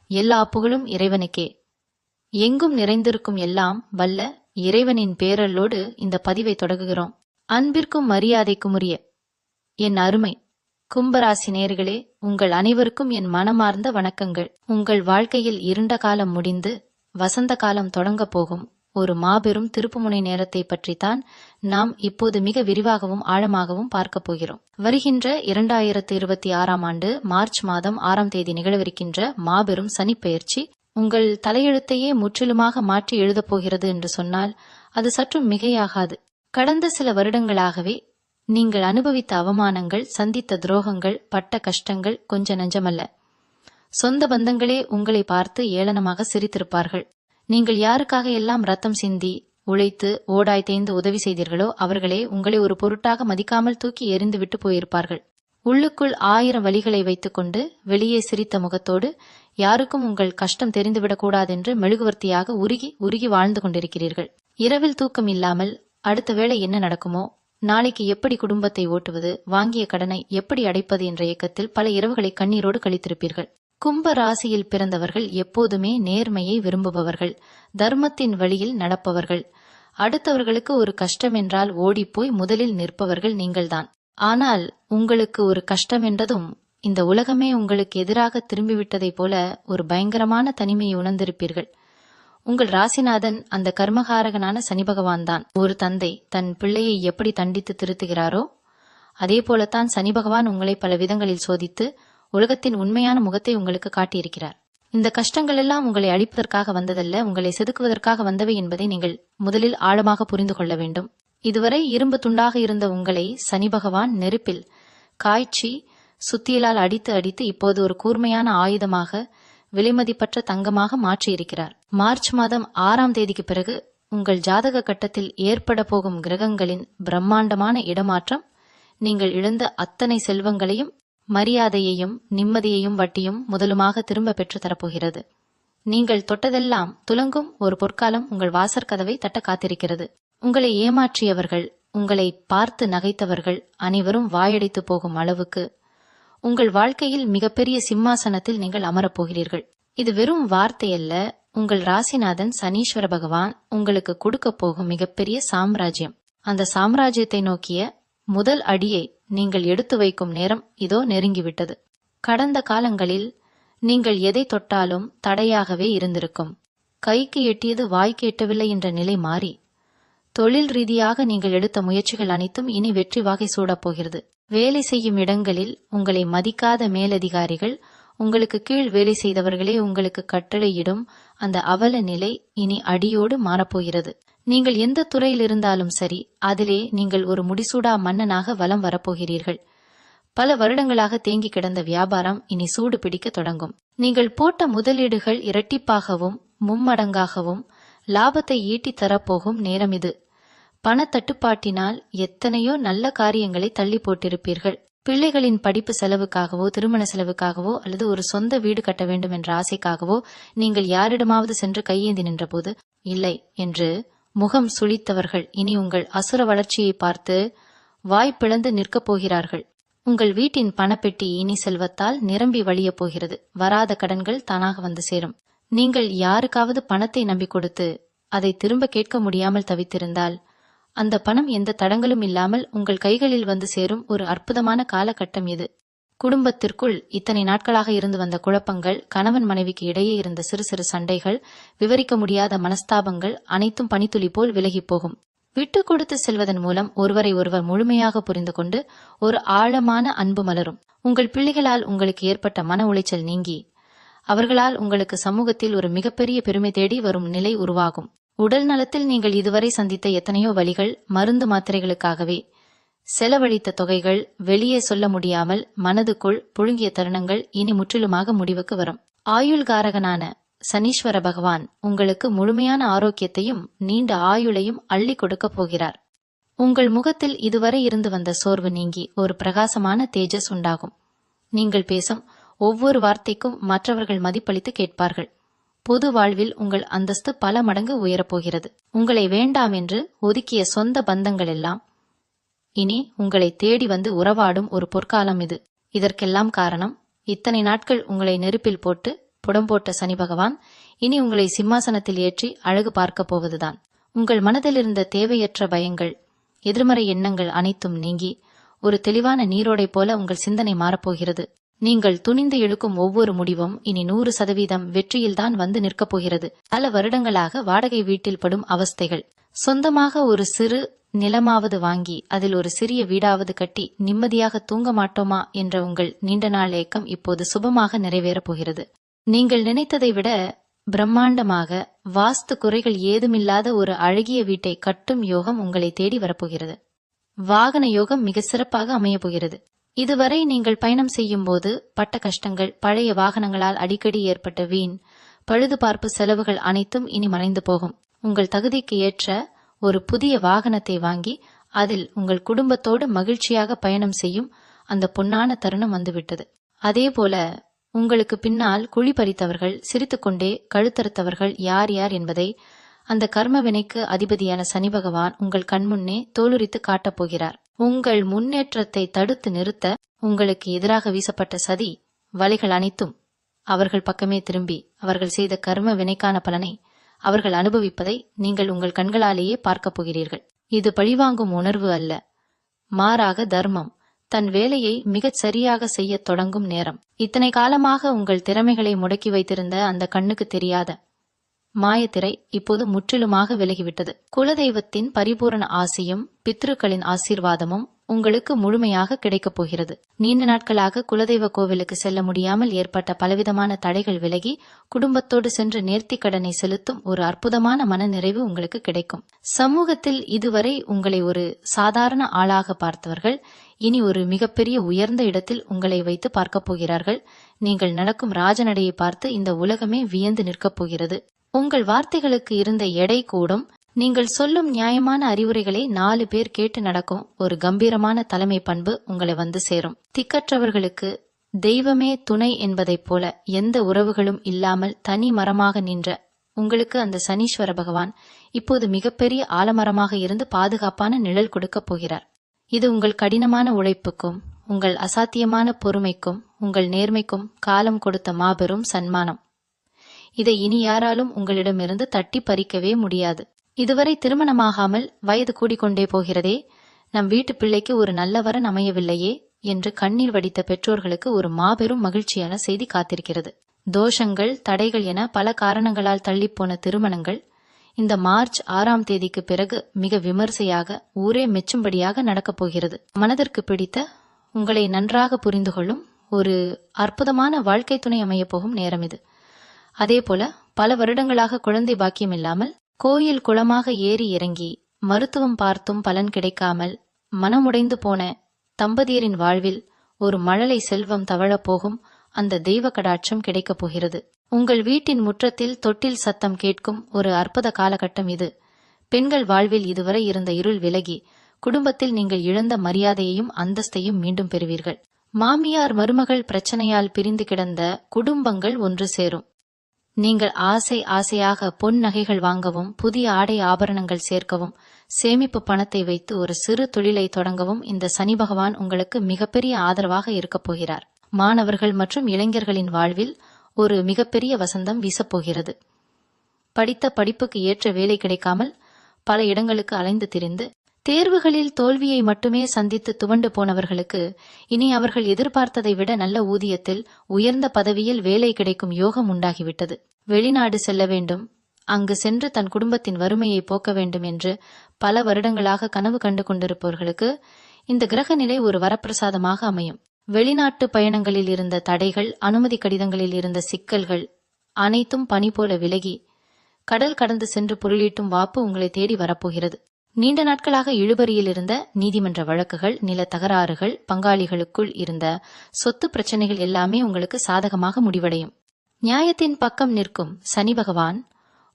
எல்லா புகழும் இறைவனுக்கே. எங்கும் நிறைந்திருக்கும் எல்லாம் வல்ல இறைவனின் பேரல்லோடு இந்த பதிவை தொடங்குகிறோம். அன்பிற்கும் மரியாதைக்கும் உரிய என் அருமை கும்பராசி நேயர்களே, உங்கள் அனைவருக்கும் என் மனமார்ந்த வணக்கங்கள். உங்கள் வாழ்க்கையில் இருண்ட காலம் முடிந்து வசந்த காலம் தொடங்கப் போகும் ஒரு மாபெரும் திருப்புமுனை நேரத்தை பற்றித்தான் நாம் இப்போது மிக விரிவாகவும் ஆழமாகவும் பார்க்கப் போகிறோம். வருகின்ற 2026ஆம் ஆண்டு மார்ச் மாதம் 6ஆம் தேதி நிகழவிருக்கின்ற மாபெரும் சனிப்பெயர்ச்சி உங்கள் தலையெழுத்தையே முற்றிலுமாக மாற்றி எழுதப் போகிறது என்று சொன்னால் அது சற்றும் மிகையாகாது. கடந்த சில வருடங்களாகவே நீங்கள் அனுபவித்த அவமானங்கள், சந்தித்த துரோகங்கள், பட்ட கஷ்டங்கள் கொஞ்ச நஞ்சமல்ல. சொந்த பந்தங்களே உங்களை பார்த்து ஏளனமாக சிரித்திருப்பார்கள். நீங்கள் யாருக்காக எல்லாம் ரத்தம் சிந்தி உழைத்து ஓடாய் தேய்ந்து உதவி செய்தீர்களோ அவர்களே உங்களை ஒரு பொருட்டாக மதிக்காமல் தூக்கி எறிந்து விட்டு போயிருப்பார்கள். உள்ளுக்குள் 1000 வழிகளை வைத்துக்கொண்டு வெளியே சிரித்த முகத்தோடு யாருக்கும் உங்கள் கஷ்டம் தெரிந்துவிடக்கூடாதென்று மெழுகுவர்த்தியாக உருகி உருகி வாழ்ந்து கொண்டிருக்கிறீர்கள். இரவில் தூக்கம் இல்லாமல் அடுத்த வேளை என்ன நடக்குமோ, நாளைக்கு எப்படி குடும்பத்தை ஓட்டுவது, வாங்கிய கடனை எப்படி அடைப்பது என்ற இயக்கத்தில் பல இரவுகளை கண்ணீரோடு கழித்திருப்பீர்கள். கும்ப ராசியில் பிறந்தவர்கள் எப்போதுமே நேர்மையை விரும்புபவர்கள், தர்மத்தின் வழியில் நடப்பவர்கள். அடுத்தவர்களுக்கு ஒரு கஷ்டம் என்றால் ஓடிப்போய் முதலில் நிற்பவர்கள் நீங்கள்தான். ஆனால் உங்களுக்கு ஒரு கஷ்டம் என்றதும் இந்த உலகமே உங்களுக்கு எதிராக திரும்பிவிட்டதைப் போல ஒரு பயங்கரமான தனிமையை உணர்ந்திருப்பீர்கள். உங்கள் ராசிநாதன் அந்த கர்மகாரகனான சனி பகவான் தான். ஒரு தந்தை தன் பிள்ளையை எப்படி தண்டித்து திருத்துகிறாரோ அதே போலத்தான் சனி பகவான் உங்களை பல விதங்களில் சோதித்து உலகத்தின் உண்மையான முகத்தை உங்களுக்கு காட்டியிருக்கிறார். இந்த கஷ்டங்கள் எல்லாம் உங்களை அழிப்பதற்காக வந்ததல்ல, உங்களை செதுக்குவதற்காக வந்தவை என்பதை நீங்கள் முதலில் ஆழமாக புரிந்து கொள்ள வேண்டும். இதுவரை இரும்பு துண்டாக இருந்த உங்களை சனி பகவான் நெருப்பில் காய்ச்சி சுத்தியலால் அடித்து அடித்து இப்போது ஒரு கூர்மையான ஆயுதமாக விலைமதிப்பற்ற தங்கமாக மாற்றியிருக்கிறார். மார்ச் மாதம் 6ஆம் தேதிக்கு பிறகு உங்கள் ஜாதக கட்டத்தில் ஏற்பட போகும் கிரகங்களின் பிரம்மாண்டமான இடமாற்றம் நீங்கள் இழந்த அத்தனை செல்வங்களையும் மரியாதையையும் நிம்மதியையும் வட்டியும் முதலுமாக திரும்ப பெற்று தரப்போகிறது. நீங்கள் தொட்டதெல்லாம் துலங்கும் ஒரு பொற்காலம் உங்கள் வாசற்கதவை தட்ட காத்திருக்கிறது. உங்களை ஏமாற்றியவர்கள், உங்களை பார்த்து நகைத்தவர்கள் அனைவரும் வாயடித்து போகும் அளவுக்கு உங்கள் வாழ்க்கையில் மிகப்பெரிய சிம்மாசனத்தில் நீங்கள் அமரப்போகிறீர்கள். இது வெறும் வார்த்தையல்ல, உங்கள் ராசிநாதன் சனீஸ்வர பகவான் உங்களுக்கு கொடுக்க போகும் மிகப்பெரிய சாம்ராஜ்யம். அந்த சாம்ராஜ்யத்தை நோக்கிய முதல் அடியை நீங்கள் எடுத்து வைக்கும் நேரம் இதோ நெருங்கிவிட்டது. கடந்த காலங்களில் நீங்கள் எதை தொட்டாலும் தடையாகவே இருந்திருக்கும். கைக்கு எட்டியது வாய்க்கு எட்டவில்லை என்ற நிலை மாறி தொழில் ரீதியாக நீங்கள் எடுத்த முயற்சிகள் அனைத்தும் இனி வெற்றி வாகை சூடப் போகிறது. வேலை செய்யும் இடங்களில் உங்களை மதிக்காத மேலதிகாரிகள், உங்களுக்கு கீழ் வேலை செய்தவர்களே உங்களுக்கு கட்டளையிடும் அந்த அவல நிலை இனி அடியோடு மாறப்போகிறது. நீங்கள் எந்த துறையில் இருந்தாலும் சரி, அதிலே நீங்கள் ஒரு முடிசூடா மன்னனாக வலம் வரப்போகிறீர்கள். பல வருடங்களாக தேங்கி கிடந்த வியாபாரம் இனி சூடு பிடிக்க தொடங்கும். நீங்கள் போட்ட முதலீடுகள் இரட்டிப்பாகவும் மும்மடங்காகவும் லாபத்தை ஈட்டித் தரப்போகும் நேரம் இது. பணத்தட்டுப்பாட்டினால் எத்தனையோ நல்ல காரியங்களை தள்ளி போட்டிருப்பீர்கள். பிள்ளைகளின் படிப்பு செலவுக்காகவோ, திருமண செலவுக்காகவோ அல்லது ஒரு சொந்த வீடு கட்ட வேண்டும் என்ற ஆசைக்காகவோ நீங்கள் யாரிடமாவது சென்று கையேந்தி நின்றபோது இல்லை என்று முகம் சுளித்தவர்கள் இனி உங்கள் அசுர வளர்ச்சியை பார்த்து வாய்ப்பிழந்து நிற்கப் போகிறார்கள். உங்கள் வீட்டின் பணப்பெட்டி இனி செல்வத்தால் நிரம்பி வழியப் போகிறது. வராத கடன்கள் தானாக வந்து சேரும். நீங்கள் யாருக்காவது பணத்தை நம்பி கொடுத்து அதை திரும்ப கேட்க முடியாமல் தவித்திருந்தால் அந்த பணம் எந்த தடங்களும் இல்லாமல் உங்கள் கைகளில் வந்து சேரும் ஒரு அற்புதமான காலகட்டம் இது. குடும்பத்திற்குள் இத்தனை நாட்களாக இருந்து வந்த குழப்பங்கள், கணவன் மனைவிக்கு இடையே இருந்த சிறு சிறு சண்டைகள், விவரிக்க முடியாத மனஸ்தாபங்கள் அனைத்தும் பனித்துளி போல் விலகி போகும். விட்டு கொடுத்து செல்வதன் மூலம் ஒருவரை ஒருவர் முழுமையாக புரிந்து கொண்டு ஒரு ஆழமான அன்பு மலரும். உங்கள் பிள்ளைகளால் உங்களுக்கு ஏற்பட்ட மன உளைச்சல் நீங்கி அவர்களால் உங்களுக்கு சமூகத்தில் ஒரு மிகப்பெரிய பெருமை தேடி வரும் நிலை உருவாகும். உடல் நலத்தில் நீங்கள் இதுவரை சந்தித்த எத்தனையோ வலிகள், மருந்து மாத்திரைகளுக்காகவே செலவழித்த தொகைகள், வெளியே சொல்ல முடியாமல் மனதுக்குள் புழுங்கிய தருணங்கள் இனி முற்றிலுமாக முடிவுக்கு வரும். ஆயுள்காரகனான சனீஸ்வர பகவான் உங்களுக்கு முழுமையான ஆரோக்கியத்தையும் நீண்ட ஆயுளையும் அள்ளி கொடுக்கப் போகிறார். உங்கள் முகத்தில் இதுவரை இருந்து வந்த சோர்வு நீங்கி ஒரு பிரகாசமான தேஜஸ் உண்டாகும். நீங்கள் பேசும் ஒவ்வொரு வார்த்தைக்கும் மற்றவர்கள் மதிப்பளித்து கேட்பார்கள். பொது வாழ்வில் உங்கள் அந்தஸ்து பல மடங்கு உயரப்போகிறது. உங்களை வேண்டாம் என்று ஒதுக்கிய சொந்த பந்தங்கள் எல்லாம் இனி உங்களை தேடி வந்து உறவாடும் ஒரு பொற்காலம் இது. இதற்கெல்லாம் காரணம், இத்தனை நாட்கள் உங்களை நெருப்பில் போட்டு புடம்போட்ட சனி பகவான் இனி உங்களை சிம்மாசனத்தில் ஏற்றி அழகு பார்க்கப் போவதுதான். உங்கள் மனதில் இருந்த தேவையற்ற பயங்கள், எதிர்மறை எண்ணங்கள் அனைத்தும் நீங்கி ஒரு தெளிவான நீரோடை போல உங்கள் சிந்தனை மாறப்போகிறது. நீங்கள் துணிந்து எடுக்கும் ஒவ்வொரு முடிவும் இனி 100% வெற்றியில்தான் வந்து நிற்கப் போகிறது. பல வருடங்களாக வாடகை வீட்டில் படும் அவஸ்தைகள், சொந்தமாக ஒரு சிறு நிலமாவது வாங்கி அதில் ஒரு சிறிய வீடாவது கட்டி நிம்மதியாக தூங்க மாட்டோமா என்ற உங்கள் நீண்ட நாள் ஏக்கம் இப்போது சுபமாக நிறைவேறப் போகிறது. நீங்கள் நினைத்ததை விட பிரம்மாண்டமாக வாஸ்து குறைகள் ஏதுமில்லாத ஒரு அழகிய வீட்டை கட்டும் யோகம் உங்களை தேடி வரப்போகிறது. வாகன யோகம் மிக சிறப்பாக அமையப் போகிறது. இதுவரை நீங்கள் பயணம் செய்யும் போது பட்ட கஷ்டங்கள், பழைய வாகனங்களால் அடிக்கடி ஏற்பட்ட வீண் பழுதுபார்ப்பு செலவுகள் அனைத்தும் இனி மறைந்து போகும். உங்கள் தகுதிக்கு ஏற்ற ஒரு புதிய வாகனத்தை வாங்கி அதில் உங்கள் குடும்பத்தோடு மகிழ்ச்சியாக பயணம் செய்யும் அந்த பொன்னான தருணம் வந்துவிட்டது. அதேபோல உங்களுக்கு பின்னால் குழி பறித்தவர்கள், சிரித்துக்கொண்டே கழுத்தறுத்தவர்கள் யார் யார் என்பதை அந்த கர்ம வினைக்கு அதிபதியான சனி பகவான் உங்கள் கண்முன்னே தோலுரித்து காட்டப் போகிறார். உங்கள் முன்னேற்றத்தை தடுத்து நிறுத்த உங்களுக்கு எதிராக வீசப்பட்ட சதி வலைகள் அனைத்தும் அவர்கள் பக்கமே திரும்பி அவர்கள் செய்த கர்ம வினைக்கான பலனை அவர்கள் அனுபவிப்பதை நீங்கள் உங்கள் கண்களாலேயே பார்க்கப் போகிறீர்கள். இது பழிவாங்கும் உணர்வு அல்ல, மாறாக தர்மம் தன் வேலையை மிகச் சரியாக செய்ய தொடங்கும் நேரம். இத்தனை காலமாக உங்கள் திறமைகளை முடக்கி வைத்திருந்த அந்த கண்ணுக்கு தெரியாத மாயத்திரை இப்போது முற்றிலுமாக விலகிவிட்டது. குலதெய்வத்தின் பரிபூரண ஆசியும் பித்ருக்களின் ஆசீர்வாதமும் உங்களுக்கு முழுமையாக கிடைக்கப் போகிறது. நீண்ட நாட்களாக குலதெய்வ கோவிலுக்கு செல்ல முடியாமல் ஏற்பட்ட பலவிதமான தடைகள் விலகி குடும்பத்தோடு சென்று நேர்த்திக் கடனை செலுத்தும் ஒரு அற்புதமான மன நிறைவு உங்களுக்கு கிடைக்கும். சமூகத்தில் இதுவரை உங்களை ஒரு சாதாரண ஆளாக பார்த்தவர்கள் இனி ஒரு மிகப்பெரிய உயர்ந்த இடத்தில் உங்களை வைத்து பார்க்கப் போகிறார்கள். நீங்கள் நடக்கும் ராஜநடையை பார்த்து இந்த உலகமே வியந்து நிற்கப் போகிறது. உங்கள் வார்த்தைகளுக்கு இருந்த எடை கூடும். நீங்கள் சொல்லும் நியாயமான அறிவுரைகளை 4 பேர் கேட்டு நடக்கும் ஒரு கம்பீரமான தலைமை பண்பு உங்களை வந்து சேரும். திக்கற்றவர்களுக்கு தெய்வமே துணை என்பதைப் போல எந்த உறவுகளும் இல்லாமல் தனி மரமாக நின்ற உங்களுக்கு அந்த சனீஸ்வர பகவான் இப்போது மிகப்பெரிய ஆலமரமாக இருந்து பாதுகாப்பான நிழல் கொடுக்கப் போகிறார். இது உங்கள் கடினமான உழைப்புக்கும் உங்கள் அசாத்தியமான பொறுமைக்கும் உங்கள் நேர்மைக்கும் காலம் கொடுத்த மாபெரும் சன்மானம். இதை இனி யாராலும் உங்களிடமிருந்து தட்டி பறிக்கவே முடியாது. இதுவரை திருமணமாகாமல் வயது கூடிக்கொண்டே போகிறதே, நம் வீட்டு பிள்ளைக்கு ஒரு நல்ல வரன் அமையவில்லையே என்று கண்ணீர் வடித்த பெற்றோர்களுக்கு ஒரு மாபெரும் மகிழ்ச்சியான செய்தி காத்திருக்கிறது. தோஷங்கள், தடைகள் என பல காரணங்களால் தள்ளிப்போன திருமணங்கள் இந்த மார்ச் 6ஆம் தேதிக்கு பிறகு மிக விமர்சையாக ஊரே மெச்சும்படியாக நடக்கப் போகிறது. மனதிற்கு பிடித்த, உங்களை நன்றாக புரிந்து கொள்ளும் ஒரு அற்புதமான வாழ்க்கை துணை அமையப் போகும் நேரம் இது. அதேபோல பல வருடங்களாக குழந்தை பாக்கியம் இல்லாமல் கோயில் குளமாக ஏறி இறங்கி மருத்துவம் பார்த்தும் பலன் கிடைக்காமல் மனமுடைந்து போன தம்பதியரின் வாழ்வில் ஒரு மழலை செல்வம் தவழப்போகும் அந்த தெய்வ கடாட்சம் கிடைக்கப் போகிறது. உங்கள் வீட்டின் முற்றத்தில் தொட்டில் சத்தம் கேட்கும் ஒரு அற்புத காலகட்டம் இது. பெண்கள் வாழ்வில் இதுவரை இருந்த இருள் விலகி குடும்பத்தில் நீங்கள் இழந்த மரியாதையையும் அந்தஸ்தையும் மீண்டும் பெறுவீர்கள். மாமியார் மருமகள் பிரச்சனையால் பிரிந்து கிடந்த குடும்பங்கள் ஒன்று சேரும். நீங்கள் ஆசையாக பொன் நகைகள் வாங்கவும் புதிய ஆடை ஆபரணங்கள் சேர்க்கவும் சேமிப்பு பணத்தை வைத்து ஒரு சிறு தொழிலை தொடங்கவும் இந்த சனி பகவான் உங்களுக்கு மிகப்பெரிய ஆதரவாக இருக்கப் போகிறார். மாணவர்கள் மற்றும் இளைஞர்களின் வாழ்வில் ஒரு மிகப்பெரிய வசந்தம் வீசப்போகிறது. படித்த படிப்புக்கு ஏற்ற வேலை கிடைக்காமல் பல இடங்களுக்கு அலைந்து திரிந்து தேர்வுகளில் தோல்வியை மட்டுமே சந்தித்து துவண்டு போனவர்களுக்கு இனி அவர்கள் எதிர்பார்த்ததை விட நல்ல ஊதியத்தில் உயர்ந்த பதவியில் வேலை கிடைக்கும் யோகம் உண்டாகிவிட்டது. வெளிநாடு செல்ல வேண்டும், அங்கு சென்று தன் குடும்பத்தின் வறுமையை போக்க வேண்டும் என்று பல வருடங்களாக கனவு கண்டு கொண்டிருப்பவர்களுக்கு இந்த கிரக நிலை ஒரு வரப்பிரசாதமாக அமையும். வெளிநாட்டு பயணங்களில் இருந்த தடைகள், அனுமதி கடிதங்களில் இருந்த சிக்கல்கள் அனைத்தும் பனி போல விலகி கடல் கடந்து சென்று பொருளீட்டும் வாப்பு உங்களை தேடி வரப்போகிறது. நீண்ட நாட்களாக இழுபறியில் இருந்த நீதிமன்ற வழக்குகள், நில தகராறுகள், பங்காளிகளுக்குள் இருந்த சொத்து பிரச்சனைகள் எல்லாமே உங்களுக்கு சாதகமாக முடிவடையும். நியாயத்தின் பக்கம் நிற்கும் சனி பகவான்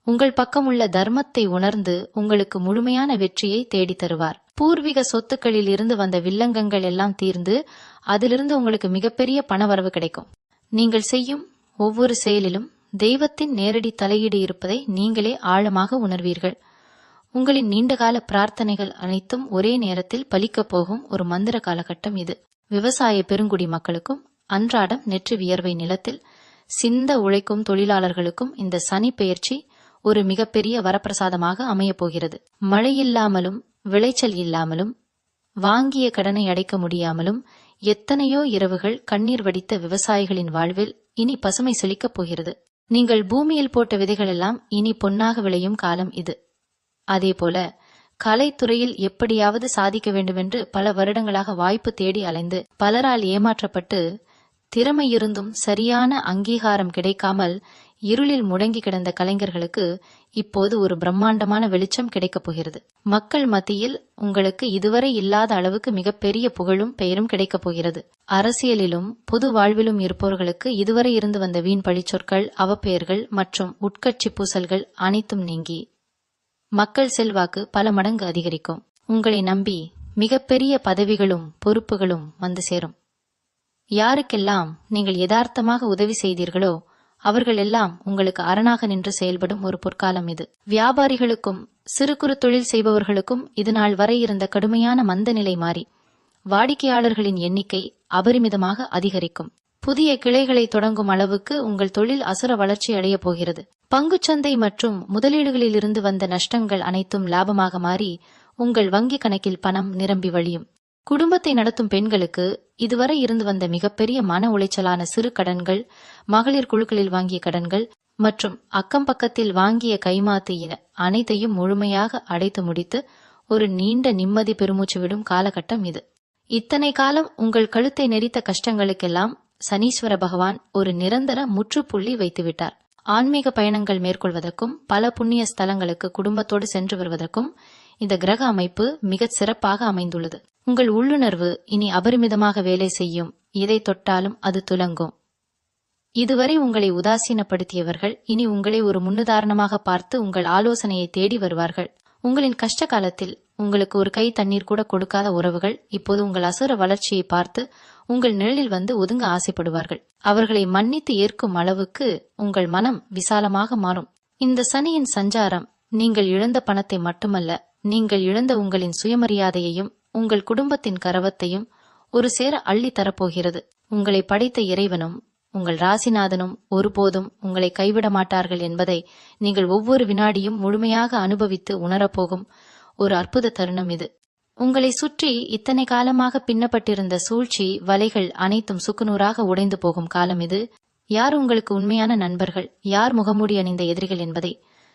உங்கள் பக்கம் உள்ள தர்மத்தை உணர்ந்து உங்களுக்கு முழுமையான வெற்றியை தேடி தருவார். பூர்வீக சொத்துக்களில் இருந்து வந்த வில்லங்கங்கள் எல்லாம் தீர்ந்து அதிலிருந்து உங்களுக்கு மிகப்பெரிய பணவரவு கிடைக்கும். நீங்கள் செய்யும் ஒவ்வொரு செயலிலும் தெய்வத்தின் நேரடி தலையீடு இருப்பதை நீங்களே ஆழமாக உணர்வீர்கள். உங்களின் நீண்டகால பிரார்த்தனைகள் அனைத்தும் ஒரே நேரத்தில் பலிக்கப் போகும் ஒரு மந்திர காலகட்டம் இது. விவசாய பெருங்குடி மக்களுக்கும் அன்றாடம் நெற்றி வியர்வை நிலத்தில் சிந்த உழைக்கும் தொழிலாளர்களுக்கும் இந்த சனி பெயர்ச்சி ஒரு மிகப்பெரிய வரப்பிரசாதமாக அமையப் போகிறது. மழையில்லாமலும் விளைச்சல் இல்லாமலும் வாங்கிய கடனை அடைக்க முடியாமலும் எத்தனையோ இரவுகள் கண்ணீர் வடித்த விவசாயிகளின் வாழ்வில் இனி பசுமை செழிக்கப் போகிறது. நீங்கள் பூமியில் போட்ட விதைகளெல்லாம் இனி பொன்னாக விளையும் காலம் இது. அதேபோல கலைத்துறையில் எப்படியாவது சாதிக்க வேண்டுமென்று பல வருடங்களாக வாய்ப்பு தேடி அலைந்து பலரால் ஏமாற்றப்பட்டு திறமை இருந்தும் சரியான அங்கீகாரம் கிடைக்காமல் இருளில் முடங்கி கிடந்த கலைஞர்களுக்கு இப்போது ஒரு பிரம்மாண்டமான வெளிச்சம் கிடைக்கப் போகிறது. மக்கள் மத்தியில் உங்களுக்கு இதுவரை இல்லாத அளவுக்கு மிகப்பெரிய புகழும் பெயரும் கிடைக்கப் போகிறது. அரசியலிலும் பொது வாழ்விலும் இருப்பவர்களுக்கு இதுவரை இருந்து வந்த வீண் பழிச்சொற்கள், அவப்பெயர்கள் மற்றும் உட்கட்சி பூசல்கள் அனைத்தும் நீங்கி மக்கள் செல்வாக்கு பல மடங்கு அதிகரிக்கும். உங்களை நம்பி மிகப்பெரிய பதவிகளும் பொறுப்புகளும் வந்து சேரும். யாருக்கெல்லாம் நீங்கள் யதார்த்தமாக உதவி செய்தீர்களோ அவர்கள் எல்லாம் உங்களுக்கு அரணாக நின்று செயல்படும் ஒரு பொற்காலம் இது. வியாபாரிகளுக்கும் சிறு குறு தொழில் செய்பவர்களுக்கும் இதுநாள் வரை இருந்த கடுமையான மந்த நிலை மாறி வாடிக்கையாளர்களின் எண்ணிக்கை அபரிமிதமாக அதிகரிக்கும். புதிய கிளைகளை தொடங்கும் அளவுக்கு உங்கள் தொழில் அசுர வளர்ச்சி அடையப் போகிறது. பங்குச்சந்தை மற்றும் முதலீடுகளில் இருந்து வந்த நஷ்டங்கள் அனைத்தும் லாபமாக மாறி உங்கள் வங்கி கணக்கில் பணம் நிரம்பி வழியும். குடும்பத்தை நடத்தும் பெண்களுக்கு இதுவரை இருந்து வந்த மிகப்பெரிய மன உளைச்சலான சிறு கடன்கள், மகளிர் குழுக்களில் வாங்கிய கடன்கள் மற்றும் அக்கம் பக்கத்தில் வாங்கிய கைமாத்து என அனைத்தையும் முழுமையாக அடைத்து முடித்து ஒரு நீண்ட நிம்மதி பெருமூச்சு விடும் காலகட்டம் இது. இத்தனை காலம் உங்கள் கழுத்தை நெரித்த கஷ்டங்களுக்கெல்லாம் சனீஸ்வர பகவான் ஒரு நிரந்தர முற்றுப்புள்ளி வைத்துவிட்டார். ஆன்மீக பயணங்கள் மேற்கொள்வதற்கும் பல புண்ணிய ஸ்தலங்களுக்கு குடும்பத்தோடு சென்று வருவதற்கும் இந்த கிரக அமைப்பு மிகச் சிறப்பாக அமைந்துள்ளது. உங்கள் உள்ளுணர்வு இனி அபரிமிதமாக வேலை செய்யும். எதை தொட்டாலும் அது துலங்கும். இதுவரை உங்களை உதாசீனப்படுத்தியவர்கள் இனி உங்களை ஒரு முன்னுதாரணமாக பார்த்து உங்கள் ஆலோசனையை தேடி வருவார்கள். உங்களின் கஷ்ட காலத்தில் உங்களுக்கு ஒரு கை தண்ணீர் கூட கொடுக்காத உறவுகள் இப்போது உங்கள் அசுர வளர்ச்சியை பார்த்து உங்கள் நிழலில் வந்து ஒதுங்க ஆசைப்படுவார்கள். அவர்களை மன்னித்து ஏற்கும் அளவுக்கு உங்கள் மனம் விசாலமாக மாறும். இந்த சனியின் சஞ்சாரம் நீங்கள் இழந்த பணத்தை மட்டுமல்ல, நீங்கள் இழந்த உங்களின் சுயமரியாதையையும் உங்கள் குடும்பத்தின் கரவத்தையும் ஒரு சேர அள்ளி தரப்போகிறது. உங்களை படைத்த இறைவனும் உங்கள் ராசிநாதனும் ஒருபோதும் உங்களை கைவிட மாட்டார்கள் என்பதை நீங்கள் ஒவ்வொரு வினாடியும் முழுமையாக அனுபவித்து உணரப்போகும் ஒரு அற்புத தருணம் இது. உங்களை சுற்றி இத்தனை காலமாக பின்னப்பட்டிருந்த சூழ்ச்சி வலைகள் அனைத்தும் சுக்குநூறாக உடைந்து போகும் காலம் இது. யார் உங்களுக்கு உண்மையான நண்பர்கள், யார் முகமூடி அணிந்த எதிரிகள் என்பதை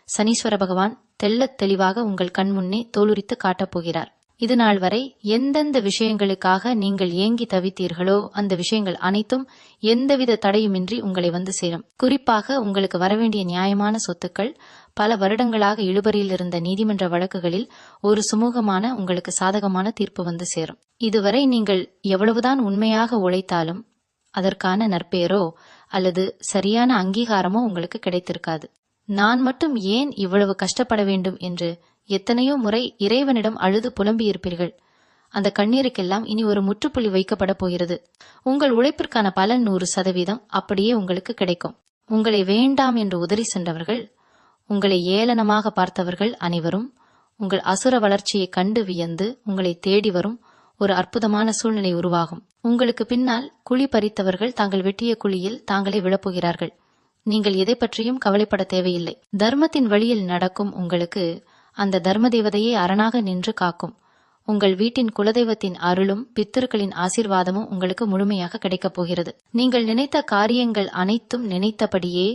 சனீஸ்வர பகவான் தெள்ளத் தெளிவாக உங்கள் கண் முன்னே தோலுரித்து காட்டப்போகிறார். இது நாள் வரை எந்தெந்த விஷயங்களுக்காக நீங்கள் ஏங்கி தவித்தீர்களோ அந்த விஷயங்கள் அனைத்தும் எந்தவித தடையுமின்றி உங்களை வந்து சேரும். குறிப்பாக உங்களுக்கு வரவேண்டிய நியாயமான சொத்துக்கள், பல வருடங்களாக இழுபறியில் இருந்த நீதிமன்ற வழக்குகளில் ஒரு சுமூகமான உங்களுக்கு சாதகமான தீர்ப்பு வந்து சேரும். இதுவரை நீங்கள் எவ்வளவுதான் உண்மையாக உழைத்தாலும் அதற்கான நற்பெயரோ அல்லது சரியான அங்கீகாரமோ உங்களுக்கு கிடைத்திருக்காது. நான் மட்டும் ஏன் இவ்வளவு கஷ்டப்பட வேண்டும் என்று எத்தனையோ முறை இறைவனிடம் அழுது புலம்பியிருப்பீர்கள். அந்த கண்ணீருக்கெல்லாம் இனி ஒரு முற்றுப்புள்ளி வைக்கப்பட போகிறது. உங்கள் உழைப்பிற்கான பலன் 100% அப்படியே உங்களுக்கு கிடைக்கும். உங்களை வேண்டாம் என்று உதறி சென்றவர்கள், உங்களை ஏளனமாக பார்த்தவர்கள் அனைவரும் உங்கள் அசுர வளர்ச்சியை கண்டு வியந்து உங்களை தேடி வரும் ஒரு அற்புதமான சூழ்நிலை உருவாகும். உங்களுக்கு பின்னால் குழி பறித்தவர்கள் தாங்கள் வெட்டிய குழியில் தாங்களே விழப்போகிறார்கள். நீங்கள் எதை பற்றியும் கவலைப்பட தேவையில்லை. தர்மத்தின் வழியில் நடக்கும் உங்களுக்கு அந்த தர்ம தேவதையே அரணாக நின்று காக்கும். உங்கள் வீட்டின் குலதெய்வத்தின் அருளும் பித்திருக்களின் ஆசீர்வாதமும் உங்களுக்கு முழுமையாக கிடைக்கப் போகிறது. நீங்கள் நினைத்த காரியங்கள் அனைத்தும் நினைத்தபடியே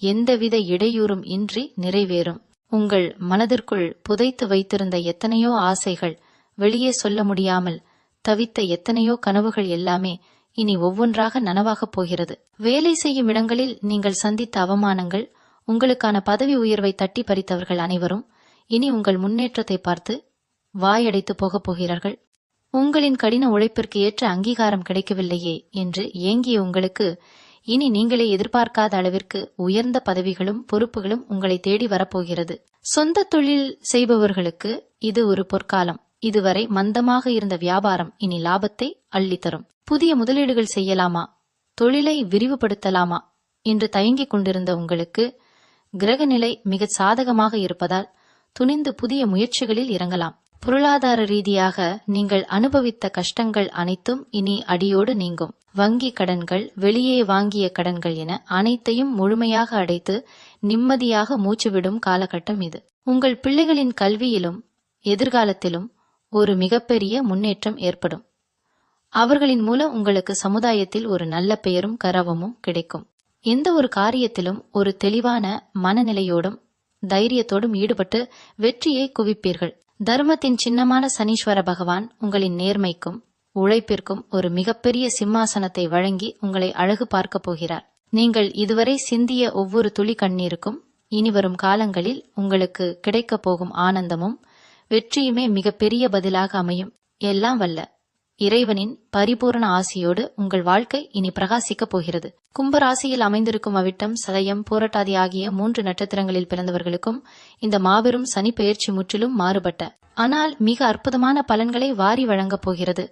எந்தவித இடையூறும் இன்றி நிறைவேறும். உங்கள் மனதிற்குள் புதைத்து வைத்திருந்த எத்தனையோ ஆசைகள், வெளியே சொல்ல முடியாமல் தவித்த எத்தனையோ கனவுகள் எல்லாமே இனி ஒவ்வொன்றாக நனவாகப் போகிறது. வேலை செய்யும் இடங்களில் நீங்கள் சந்தித்த அவமானங்கள், உங்களுக்கான பதவி உயர்வை தட்டி பறித்தவர்கள் அனைவரும் இனி உங்கள் முன்னேற்றத்தை பார்த்து வாயடைத்து போகப் போகிறார்கள். உங்களின் கடின உழைப்பிற்கு ஏற்ற அங்கீகாரம் கிடைக்கவில்லையே என்று ஏங்கிய உங்களுக்கு இனி நீங்களே எதிர்பார்க்காத அளவிற்கு உயர்ந்த பதவிகளும் பொறுப்புகளும் உங்களை தேடி வரப்போகிறது. சொந்த தொழில் செய்பவர்களுக்கு இது ஒரு பொற்காலம். இதுவரை மந்தமாக இருந்த வியாபாரம் இனி லாபத்தை அள்ளித்தரும். புதிய முதலீடுகள் செய்யலாமா, தொழிலை விரிவுபடுத்தலாமா என்று தயங்கிக் கொண்டிருந்த உங்களுக்கு கிரகநிலை மிக சாதகமாக இருப்பதால் துணிந்து புதிய முயற்சிகளில் இறங்கலாம். பொருளாதார ரீதியாக நீங்கள் அனுபவித்த கஷ்டங்கள் அனைத்தும் இனி அடியோடு நீங்கும். வங்கி கடன்கள், வெளியே வாங்கிய கடன்கள் என அனைத்தையும் முழுமையாக அடைத்து நிம்மதியாக மூச்சுவிடும் காலகட்டம் இது. உங்கள் பிள்ளைகளின் கல்வியிலும் எதிர்காலத்திலும் ஒரு மிகப்பெரிய முன்னேற்றம் ஏற்படும். அவர்களின் மூலம் உங்களுக்கு சமுதாயத்தில் ஒரு நல்ல பெயரும் கௌரவமும் கிடைக்கும். எந்த ஒரு காரியத்திலும் ஒரு தெளிவான மனநிலையோடும் தைரியத்தோடும் ஈடுபட்டு வெற்றியை குவிப்பீர்கள். தர்மத்தின் சின்னமான சனீஸ்வர பகவான் உங்களின் நேர்மைக்கும் உழைப்பிற்கும் ஒரு மிகப்பெரிய சிம்மாசனத்தை வழங்கி உங்களை அழகு பார்க்கப் போகிறார். நீங்கள் இதுவரை சிந்திய ஒவ்வொரு துளி கண்ணீருக்கும் இனிவரும் காலங்களில் உங்களுக்கு கிடைக்கப் போகும் ஆனந்தமும் வெற்றியுமே மிகப்பெரிய பதிலாக அமையும். எல்லாம் வல்ல இறைவனின் பரிபூரண ஆசியோடு உங்கள் வாழ்க்கை இனி பிரகாசிக்கப் போகிறது. கும்பராசியில் அமைந்திருக்கும் அவிட்டம், சதயம், பூரட்டாதி ஆகிய 3 நட்சத்திரங்களில் பிறந்தவர்களுக்கும் இந்த மாபெரும் சனி பெயர்ச்சி முற்றிலும் மாறுபட்ட ஆனால் மிக அற்புதமான பலன்களை வாரி வழங்கப் போகிறது.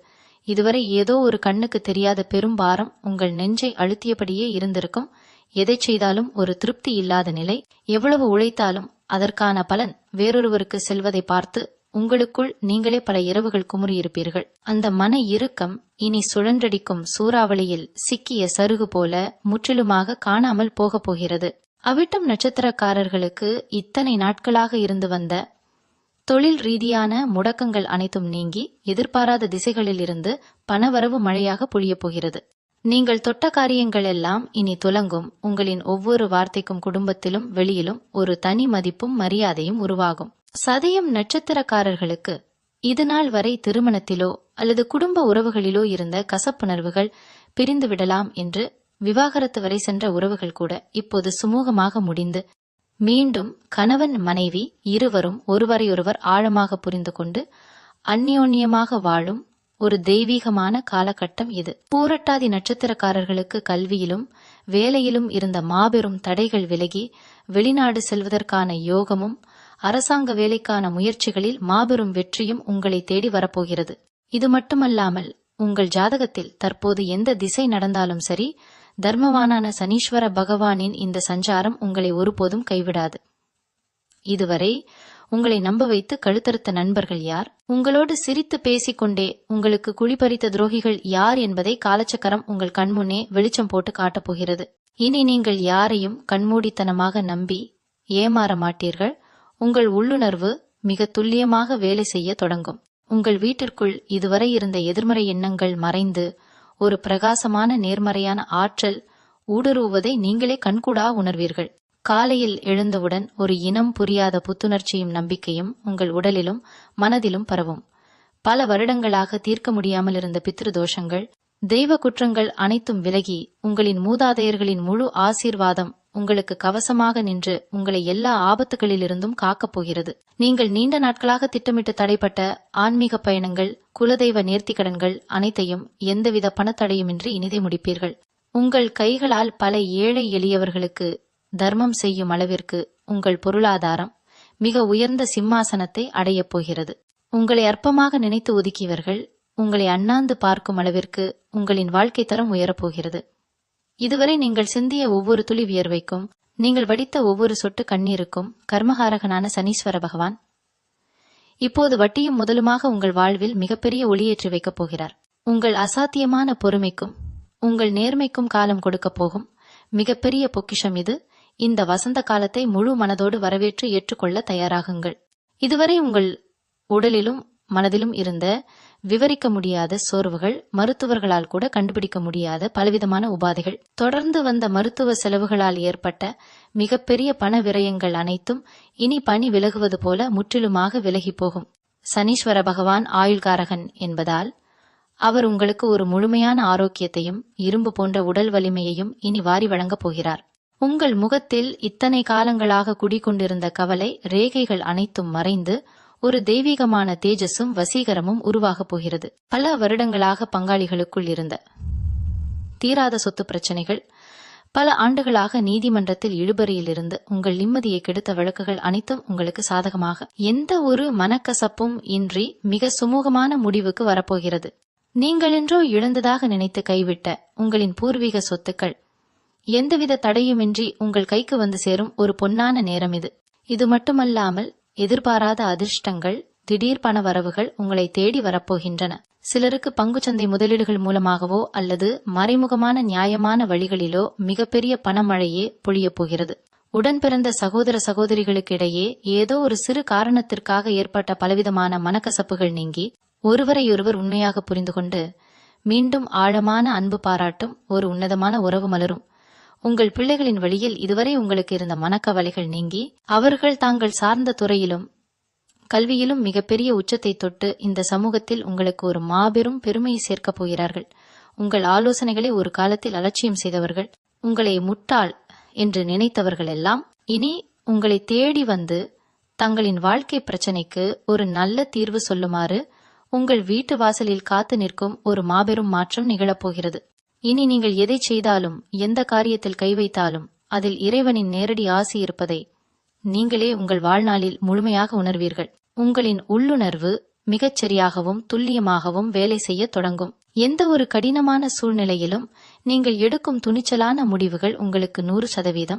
இதுவரை ஏதோ ஒரு கண்ணுக்கு தெரியாத பெரும் பாரம் உங்கள் நெஞ்சை அழுத்தியபடியே இருந்திருக்கும். எதை செய்தாலும் ஒரு திருப்தி இல்லாத நிலை, எவ்வளவு உழைத்தாலும் அதற்கான பலன் வேறொருவருக்கு செல்வதை பார்த்து உங்களுக்குள் நீங்களே பல இரவுகள் குமுறியிருப்பீர்கள். அந்த மன இறுக்கம் இனி சுழன்றடிக்கும் சூறாவளியில் சிக்கிய சருகு போல முற்றிலுமாக காணாமல் போகப் போகிறது. அவிட்டம் நட்சத்திரக்காரர்களுக்கு இத்தனை நாட்களாக இருந்து வந்த தொழில் ரீதியான முடக்கங்கள் அனைத்தும் நீங்கி எதிர்பாராத திசைகளில் இருந்து பணவரவு மழையாக பொழியப் போகிறது. நீங்கள் தொட்ட காரியங்கள் எல்லாம் இனி துலங்கும். உங்களின் ஒவ்வொரு வார்த்தைக்கும் குடும்பத்திலும் வெளியிலும் ஒரு தனி மதிப்பும் மரியாதையும் உருவாகும். சதயம் நட்சத்திரக்காரர்களுக்கு இதுநாள் வரை திருமணத்திலோ அல்லது குடும்ப உறவுகளிலோ இருந்த கசப்புணர்வுகள் பிரிந்து விடலாம் என்று விவாகரத்து வரை சென்ற உறவுகள் கூட இப்போது சுமூகமாக முடிந்து மீண்டும் கணவன் மனைவி இருவரும் ஒருவரையொருவர் ஆழமாக புரிந்து கொண்டு அந்யோன்யமாக வாழும் ஒரு தெய்வீகமான காலகட்டம் இது. பூரட்டாதி நட்சத்திரக்காரர்களுக்கு கல்வியிலும் வேலையிலும் இருந்த மாபெரும் தடைகள் விலகி வெளிநாடு செல்வதற்கான யோகமும் அரசாங்க வேலைக்கான முயற்சிகளில் மாபெரும் வெற்றியும் உங்களை தேடி வரப்போகிறது. இது மட்டுமல்லாமல் உங்கள் ஜாதகத்தில் தற்போது எந்த திசை நடந்தாலும் சரி, தர்மவானான சனீஸ்வர பகவானின் இந்த சஞ்சாரம் உங்களை ஒருபோதும் கைவிடாது. இதுவரை உங்களை நம்ப வைத்து கழுத்தறுத்த நண்பர்கள் யார்? உங்களோடு சிரித்து பேசிக்கொண்டே உங்களுக்கு குழிபறித்த துரோகிகள் யார் என்பதை காலச்சக்கரம் உங்கள் கண்முன்னே வெளிச்சம் போட்டு காட்டப் போகிறது. இனி நீங்கள் யாரையும் கண்மூடித்தனமாக நம்பி ஏமாற மாட்டீர்கள். உங்கள் உள்ளுணர்வு மிக துல்லியமாக வேலை செய்ய தொடங்கும். உங்கள் வீட்டிற்குள் இதுவரை இருந்த எதிர்மறை எண்ணங்கள் மறைந்து ஒரு பிரகாசமான நேர்மறையான ஆற்றல் ஊடுருவுவதை நீங்களே கண்கூடா உணர்வீர்கள். காலையில் எழுந்தவுடன் ஒரு இனம் புரியாத புத்துணர்ச்சியும் நம்பிக்கையும் உங்கள் உடலிலும் மனதிலும் பரவும். பல வருடங்களாக தீர்க்க முடியாமல் இருந்த பித்ரு தோஷங்கள், தெய்வ குற்றங்கள் அனைத்தும் விலகி உங்களின் மூதாதையர்களின் முழு ஆசீர்வாதம் உங்களுக்கு கவசமாக நின்று உங்களை எல்லா ஆபத்துகளிலிருந்தும் காக்கப் போகிறது. நீங்கள் நீண்ட நாட்களாக திட்டமிட்டு தடைப்பட்ட ஆன்மீக பயணங்கள், குலதெய்வ நேர்த்திக்கடன்கள் அனைத்தையும் எந்தவித பணத்தடையுமின்றி இனிதே முடிப்பீர்கள். உங்கள் கைகளால் பல ஏழை எளியவர்களுக்கு தர்மம் செய்யும் அளவிற்கு உங்கள் பொருளாதாரம் மிக உயர்ந்த சிம்மாசனத்தை அடையப் போகிறது. உங்களை அற்பமாக நினைத்து ஒதுக்கியவர்கள் உங்களை அண்ணாந்து பார்க்கும் அளவிற்கு உங்களின் வாழ்க்கை தரம் உயரப்போகிறது. இதுவரை நீங்கள் சிந்திய ஒவ்வொரு துளி வியர்வைக்கும், நீங்கள் வடித்த ஒவ்வொரு சொட்டு கண்ணீருக்கும் கர்மகாரகனான சனீஸ்வர பகவான் இப்போது வட்டியும் முதலுமாக உங்கள் வாழ்வில் மிகப்பெரிய ஒளியேற்றி வைக்கப் போகிறார். உங்கள் அசாத்தியமான பொறுமைக்கும் உங்கள் நேர்மைக்கும் காலம் கொடுக்கப் போகும் மிகப்பெரிய பொக்கிஷம் இது. இந்த வசந்த காலத்தை முழு மனதோடு வரவேற்று ஏற்றுக்கொள்ள தயாராகுங்கள். இதுவரை உங்கள் உடலிலும் மனதிலும் இருந்த விவரிக்க முடியாத சோர்வுகள், மருத்துவர்களால் கூட கண்டுபிடிக்க முடியாத பலவிதமான உபாதைகள், தொடர்ந்து வந்த மருத்துவ செலவுகளால் ஏற்பட்ட மிகப்பெரிய பண விரயங்கள் அனைத்தும் இனி பனி விலகுவது போல முற்றிலுமாக விலகி போகும். சனீஸ்வர பகவான் ஆயுள்காரகன் என்பதால் அவர் உங்களுக்கு ஒரு முழுமையான ஆரோக்கியத்தையும் இரும்பு போன்ற உடல் வலிமையையும் இனி வாரி வழங்கப் போகிறார். உங்கள் முகத்தில் இத்தனை காலங்களாக குடிக்கொண்டிருந்த கவலை ரேகைகள் அனைத்தும் மறைந்து ஒரு தெய்வீகமான தேஜஸும் வசீகரமும் உருவாகப் போகிறது. பல வருடங்களாக பங்காளிகளுக்குள் இருந்த தீராத சொத்து பிரச்சனைகள், பல ஆண்டுகளாக நீதிமன்றத்தில் இழுபறியிலிருந்து உங்கள் நிம்மதியை கெடுத்த வழக்குகள் அனைத்தும் உங்களுக்கு சாதகமாக எந்த ஒரு மனக்கசப்பும் இன்றி மிக சுமூகமான முடிவுக்கு வரப்போகிறது. நீங்களென்றோ இழந்ததாக நினைத்து கைவிட்ட உங்களின் பூர்வீக சொத்துக்கள் எந்தவித தடையுமின்றி உங்கள் கைக்கு வந்து சேரும் ஒரு பொன்னான நேரம் இது. இது மட்டுமல்லாமல் எதிர்பாராத அதிர்ஷ்டங்கள், திடீர் பண வரவுகள் உங்களை தேடி வரப்போகின்றன. சிலருக்கு பங்குச்சந்தை முதலீடுகள் மூலமாகவோ அல்லது மறைமுகமான நியாயமான வழிகளிலோ மிகப்பெரிய பணமழையே பொழியப் போகிறது. உடன் பிறந்த சகோதர சகோதரிகளுக்கிடையே ஏதோ ஒரு சிறு காரணத்திற்காக ஏற்பட்ட பலவிதமான மனக்கசப்புகள் நீங்கி ஒருவரையொருவர் உண்மையாக புரிந்து கொண்டு மீண்டும் ஆழமான அன்பு பாராட்டும் ஒரு உன்னதமான உறவு மலரும். உங்கள் பிள்ளைகளின் வழியில் இதுவரை உங்களுக்கு இருந்த மனக்கவலைகள் நீங்கி அவர்கள் தாங்கள் சார்ந்த துறையிலும் கல்வியிலும் மிகப்பெரிய உச்சத்தை தொட்டு இந்த சமூகத்தில் உங்களுக்கு ஒரு மாபெரும் பெருமையை சேர்க்கப் போகிறார்கள். உங்கள் ஆலோசனைகளை ஒரு காலத்தில் அலட்சியம் செய்தவர்கள், உங்களை முட்டாள் என்று நினைத்தவர்கள் எல்லாம் இனி உங்களை தேடி வந்து தங்களின் வாழ்க்கை பிரச்சனைக்கு ஒரு நல்ல தீர்வு சொல்லுமாறு உங்கள் வீட்டு வாசலில் காத்து நிற்கும் ஒரு மாபெரும் மாற்றம் நிகழப்போகிறது. இனி நீங்கள் எதை செய்தாலும் எந்த காரியத்தில் கை வைத்தாலும் அதில் இறைவனின் நேரடி ஆசி இருப்பதை நீங்களே உங்கள் வாழ்நாளில் முழுமையாக உணர்வீர்கள். உங்களின் உள்ளுணர்வு மிகச்சரியாகவும் துல்லியமாகவும் வேலை செய்ய தொடங்கும். எந்த ஒரு கடினமான சூழ்நிலையிலும் நீங்கள் எடுக்கும் துணிச்சலான முடிவுகள் உங்களுக்கு 100%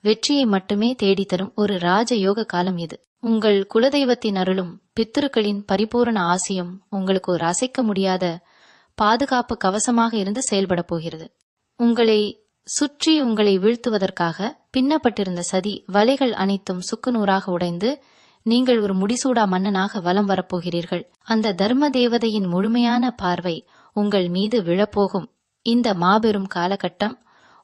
வெற்றியை மட்டுமே தேடித்தரும் ஒரு ராஜயோக காலம் இது. உங்கள் குலதெய்வத்தின் அருளும் பித்திருக்களின் பரிபூரண ஆசியும் உங்களுக்கு ஒரு அசைக்க முடியாத பாதுகாப்பு கவசமாக இருந்து செயல்பட போகிறது. உங்களை சுற்றி உங்களை வீழ்த்துவதற்காக பின்னப்பட்டிருந்த சதி வலைகள் அனைத்தும் சுக்குநூறாக உடைந்து நீங்கள் ஒரு முடிசூடா மன்னனாக வலம் வரப்போகிறீர்கள். அந்த தர்ம தேவதையின் முழுமையான பார்வை உங்கள் மீது விழப்போகும் இந்த மாபெரும் காலகட்டம்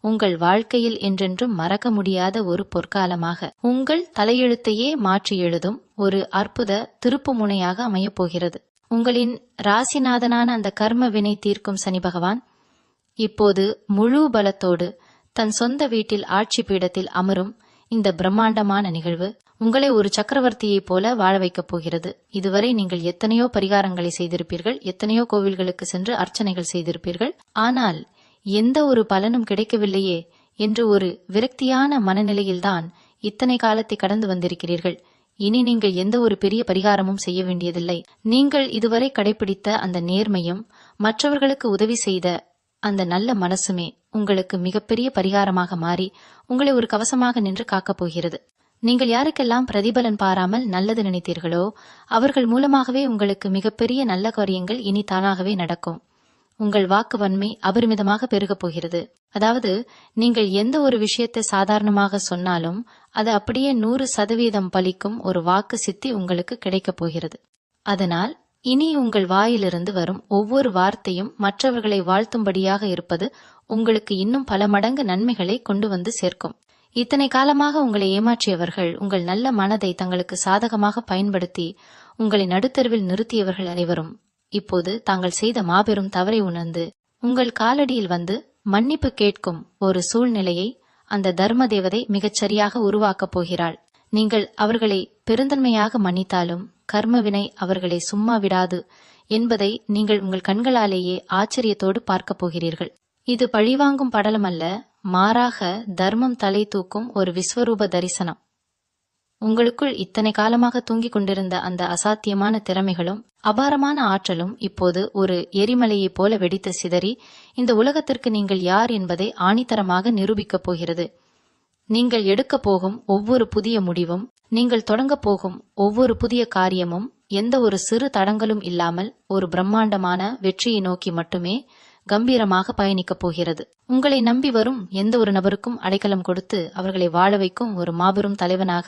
உங்கள் வாழ்க்கையில் என்றென்றும் மறக்க முடியாத ஒரு பொற்காலமாக, உங்கள் தலையெழுத்தையே மாற்றி எழுதும் ஒரு அற்புத திருப்பு முனையாக அமையப்போகிறது. உங்களின் ராசிநாதனான அந்த கர்ம வினை தீர்க்கும் சனி பகவான் இப்போது முழு பலத்தோடு தன் சொந்த வீட்டில் ஆட்சி பீடத்தில் அமரும் இந்த பிரம்மாண்டமான நிகழ்வு உங்களை ஒரு சக்கரவர்த்தியைப் போல வாழ வைக்கப் போகிறது. இதுவரை நீங்கள் எத்தனையோ பரிகாரங்களை செய்திருப்பீர்கள், எத்தனையோ கோவில்களுக்கு சென்று அர்ச்சனைகள் செய்திருப்பீர்கள். ஆனால் எந்த ஒரு பலனும் கிடைக்கவில்லையே என்று ஒரு விரக்தியான மனநிலையில்தான் இத்தனை காலத்தை கடந்து வந்திருக்கிறீர்கள். இனி நீங்கள் எந்த ஒரு பெரிய பரிகாரமும் செய்ய வேண்டியதில்லை. நீங்கள் இதுவரை கடைபிடித்த அந்த நேர்மையும் மற்றவர்களுக்கு உதவி செய்த அந்த நல்ல மனசுமே உங்களுக்கு மிகப்பெரிய பரிகாரமாக மாறி உங்களை ஒரு கவசமாக நின்று காக்கப் போகிறது. நீங்கள் யாருக்கெல்லாம் பிரதிபலன் பாராமல் நல்லது நினைத்தீர்களோ அவர்கள் மூலமாகவே உங்களுக்கு மிகப்பெரிய நல்ல காரியங்கள் இனி தானாகவே நடக்கும். உங்கள் வாக்கு வன்மை அபரிமிதமாக பெருகப் போகிறது. அதாவது நீங்கள் எந்த ஒரு விஷயத்தை சாதாரணமாக சொன்னாலும் அது அப்படியே 100% பலிக்கும் ஒரு வாக்கு சித்தி உங்களுக்கு கிடைக்கப் போகிறது. அதனால் இனி உங்கள் வாயிலிருந்து வரும் ஒவ்வொரு வார்த்தையும் மற்றவர்களை வாழ்த்தும்படியாக இருப்பது உங்களுக்கு இன்னும் பல மடங்கு நன்மைகளை கொண்டு வந்து சேர்க்கும். இத்தனை காலமாக உங்களை ஏமாற்றியவர்கள், உங்கள் நல்ல மனதை தங்களுக்கு சாதகமாக பயன்படுத்தி உங்களை நடுத்தருவில் நிறுத்தியவர்கள் அனைவரும் இப்போது தாங்கள் செய்த மாபெரும் தவறை உணர்ந்து உங்கள் காலடியில் வந்து மன்னிப்பு கேட்கும் ஒரு சூழ்நிலையை அந்த தர்ம தேவதை மிகச்சரியாக உருவாக்கப் போகிறாள். நீங்கள் அவர்களை பெருந்தன்மையாக மன்னித்தாலும் கர்மவினை அவர்களை சும்மா விடாது என்பதை நீங்கள் உங்கள் கண்களாலேயே ஆச்சரியத்தோடு பார்க்கப் போகிறீர்கள். இது பழிவாங்கும் படலம் அல்ல, மாறாக தர்மம் தலை தூக்கும் ஒரு விஸ்வரூப தரிசனம். உங்களுக்குள் இத்தனை காலமாக தூங்கிக் கொண்டிருந்த அந்த அசாத்தியமான திறமைகளும் அபாரமான ஆற்றலும் இப்போது ஒரு எரிமலையைப் போல வெடித்து சிதறி இந்த உலகத்திற்கு நீங்கள் யார் என்பதை ஆணித்தரமாக நிரூபிக்கப் போகிறது. நீங்கள் எடுக்கப் போகும் ஒவ்வொரு புதிய முடிவும், நீங்கள் தொடங்கப் போகும் ஒவ்வொரு புதிய காரியமும் எந்த ஒரு சிறு தடங்களும் இல்லாமல் ஒரு பிரம்மாண்டமான வெற்றியை நோக்கி மட்டுமே கம்பீரமாக பயணிக்கப் போகிறது. உங்களை நம்பி வரும் எந்த ஒரு நபருக்கும் அடைக்கலம் கொடுத்து அவர்களை வாழ வைக்கும் ஒரு மாபெரும் தலைவனாக,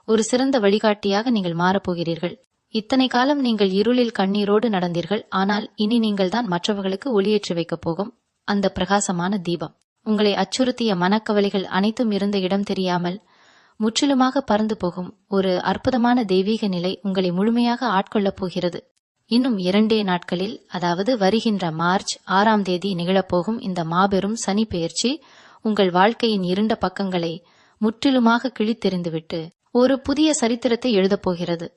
ஒரு சிறந்த வழிகாட்டியாக நீங்கள் மாறப்போகிறீர்கள். இத்தனை காலம் நீங்கள் இருளில் கண்ணீரோடு நடந்தீர்கள். ஆனால் இனி நீங்கள் தான் மற்றவர்களுக்கு ஒளியேற்றி வைக்கப் போகும் அந்த பிரகாசமான தீபம். உங்களை அச்சுறுத்திய மனக்கவலைகள் அனைத்தும் இருந்த இடம் தெரியாமல் முற்றிலுமாக பறந்து போகும் ஒரு அற்புதமான தெய்வீக நிலை உங்களை முழுமையாக ஆட்கொள்ளப் போகிறது. இன்னும் 2 நாட்களில், அதாவது வருகின்ற மார்ச் 6ஆம் தேதி நிகழப்போகும் இந்த மாபெரும் சனி பெயர்ச்சி உங்கள் வாழ்க்கையின் இருண்ட பக்கங்களை முற்றிலுமாக கிழித்தெறிந்துவிட்டு ஒரு புதிய சரித்திரத்தை எழுதப் போகிறது.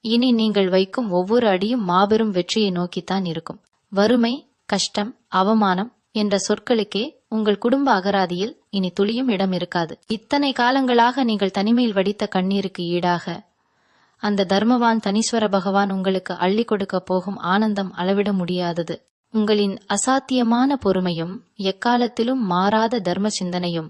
இனி நீங்கள் வைக்கும் ஒவ்வொரு அடியும் மாபெரும் வெற்றியை நோக்கித்தான் இருக்கும். வறுமை, கஷ்டம், அவமானம் என்ற சொற்களுக்கே உங்கள் குடும்ப அகராதியில் இனி துளியும் இடம் இருக்காது. இத்தனை காலங்களாக நீங்கள் தனிமையில் வடித்த கண்ணீருக்கு ஈடாக அந்த தர்மவான் தனீஸ்வர பகவான் உங்களுக்கு அள்ளி கொடுக்க போகும் ஆனந்தம் அளவிட முடியாதது. உங்களின் அசாத்தியமான பொறுமையும் எக்காலத்திலும் மாறாத தர்ம சிந்தனையும்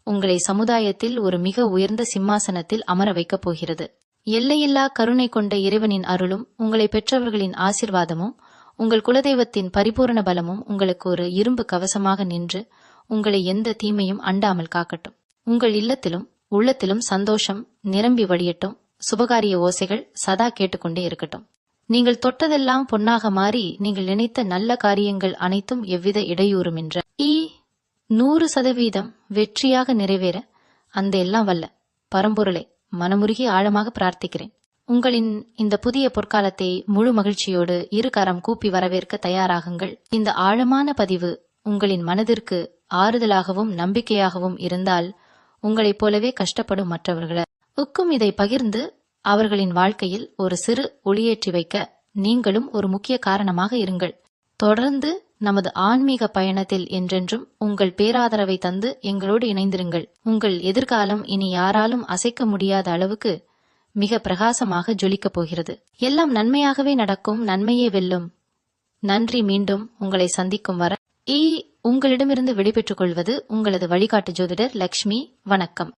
உங்களை சமுதாயத்தில் ஒரு மிக உயர்ந்த சிம்மாசனத்தில் அமர வைக்கப் போகிறது. எல்லையில்லா கருணை கொண்ட இறைவனின் அருளும் உங்களை பெற்றவர்களின் ஆசிர்வாதமும் உங்கள் குலதெய்வத்தின் பரிபூரண பலமும் உங்களுக்கு ஒரு இரும்பு கவசமாக நின்று உங்களை எந்த தீமையும் அண்டாமல் காக்கட்டும். உங்கள் இல்லத்திலும் உள்ளத்திலும் சந்தோஷம் நிரம்பி வழியட்டும். சுபகாரிய ஓசைகள் சதா கேட்டுக்கொண்டே இருக்கட்டும். நீங்கள் தொட்டதெல்லாம் பொன்னாக மாறி நீங்கள் நினைத்த நல்ல காரியங்கள் அனைத்தும் எவ்வித இடையூறுமின்ற 100% வெற்றியாக நிறைவேற அந்த எல்லாம் வல்ல பரம்பொருளை மனமுருகி ஆழமாக பிரார்த்திக்கிறேன். உங்களின் இந்த புதிய பொற்காலத்தை முழு மகிழ்ச்சியோடு இரு கரம் கூப்பி வரவேற்க தயாராகுங்கள். இந்த ஆழமான பதிவு உங்களின் மனதிற்கு ஆறுதலாகவும் நம்பிக்கையாகவும் இருந்தால் உங்களைப் போலவே கஷ்டப்படும் மற்றவர்களுக்கும் இதை பகிர்ந்து அவர்களின் வாழ்க்கையில் ஒரு சிறு ஒளியேற்றி வைக்க நீங்களும் ஒரு முக்கிய காரணமாக இருங்கள். தொடர்ந்து நமது ஆன்மீக பயணத்தில் என்றென்றும் உங்கள் பேராதரவை தந்து எங்களோடு இணைந்திருங்கள். உங்கள் எதிர்காலம் இனி யாராலும் அசைக்க முடியாத அளவுக்கு மிக பிரகாசமாக ஜொலிக்கப் போகிறது. எல்லாம் நன்மையாகவே நடக்கும். நன்மையே வெல்லும். நன்றி. மீண்டும் உங்களை சந்திக்கும் வரை உங்களிடமிருந்து விடைபெற்றுக் கொள்வது உங்களது வழிகாட்டு ஜோதிடர் லக்ஷ்மி. வணக்கம்.